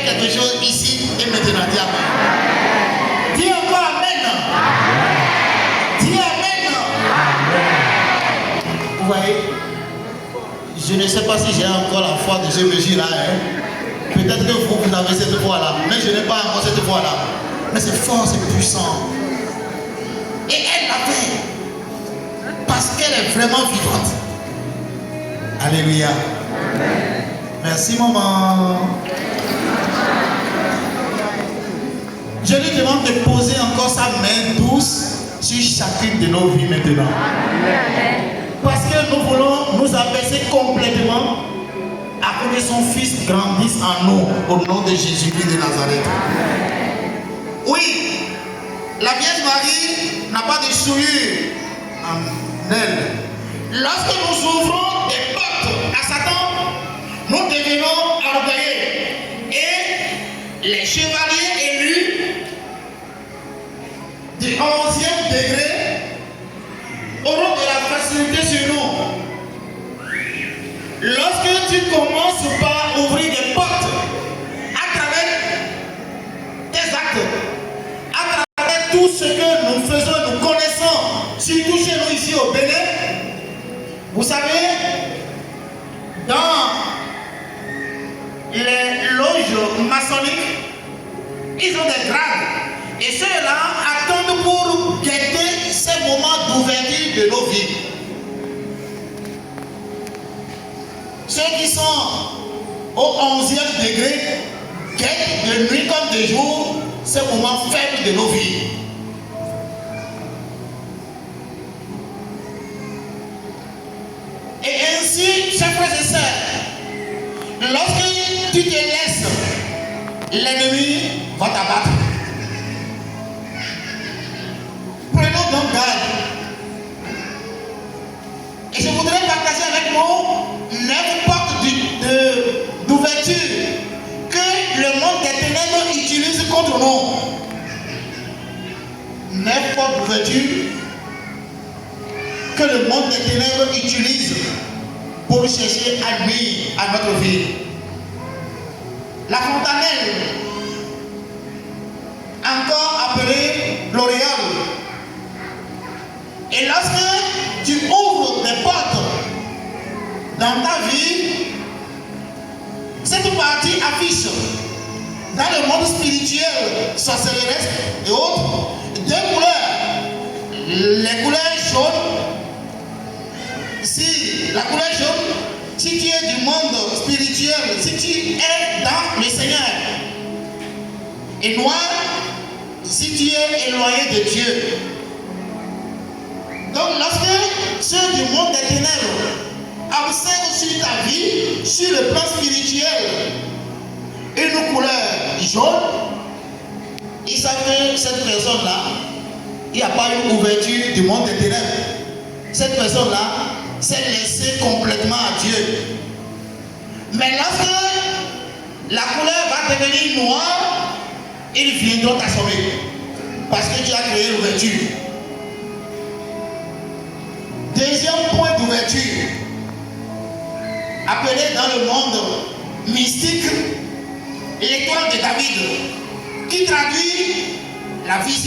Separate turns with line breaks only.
faire quelque chose ici et maintenant. Dis Amen. Dis encore Amen. Dis Amen. Vous voyez, je ne sais pas si j'ai encore la foi de ce mesure-là. Peut-être que vous avez cette foi-là, mais je n'ai pas encore cette foi-là. Mais c'est fort, c'est puissant. Et elle l'a fait parce qu'elle est vraiment vivante. Alléluia. Merci maman. Je lui demande de poser encore sa main douce sur chacune de nos vies maintenant. Parce que nous voulons nous abaisser complètement afin que son Fils grandisse en nous au nom de Jésus-Christ de Nazareth. Oui, la Vierge Marie n'a pas de souillure en elle. Lorsque nous ouvrons des portes à Satan, nous devenons orgueilleux. Et les chevaliers élus du 11e degré auront de la facilité sur nous. Lorsque tu commences par ouvrir des portes à travers tes actes, à travers tout ce que nous faisons, nous connaissons, surtout chez nous ici au Bénin, vous savez, dans les loges maçonniques, ils ont des grades. Et ceux-là attendent pour guetter ces moments d'ouverture de nos vies. Ceux qui sont au 11e degré guettent de nuit comme de jour ces moments faibles de nos vies. Et ainsi, chers frères et sœurs, lorsque tu te laisses, l'ennemi va t'abattre. Prenons donc garde. Et je voudrais partager avec vous 9 portes d'ouverture que le monde des ténèbres utilise contre nous. 9 portes d'ouverture que le monde des ténèbres utilise pour chercher à nuire à notre vie. La fontanelle, encore appelée l'auréole. Et lorsque tu ouvres des portes dans ta vie, cette partie affiche dans le monde spirituel, sorcellerie et autres, 2 couleurs. Les couleurs jaunes. Si la couleur jaune, si tu es du monde spirituel, si tu es dans le Seigneur, et noir, si tu es éloigné de Dieu. Donc lorsque ceux du monde des ténèbres observent sur ta vie, sur le plan spirituel, une couleur jaune, ils savent que cette personne-là, il n'y a pas une ouverture du monde des ténèbres. Cette personne-là s'est laissée complètement à Dieu. Mais lorsque la couleur va devenir noire, ils viendront t'assommer. Parce que tu as créé l'ouverture. Deuxième point d'ouverture, appelé dans le monde mystique l'étoile de David, qui traduit la vision.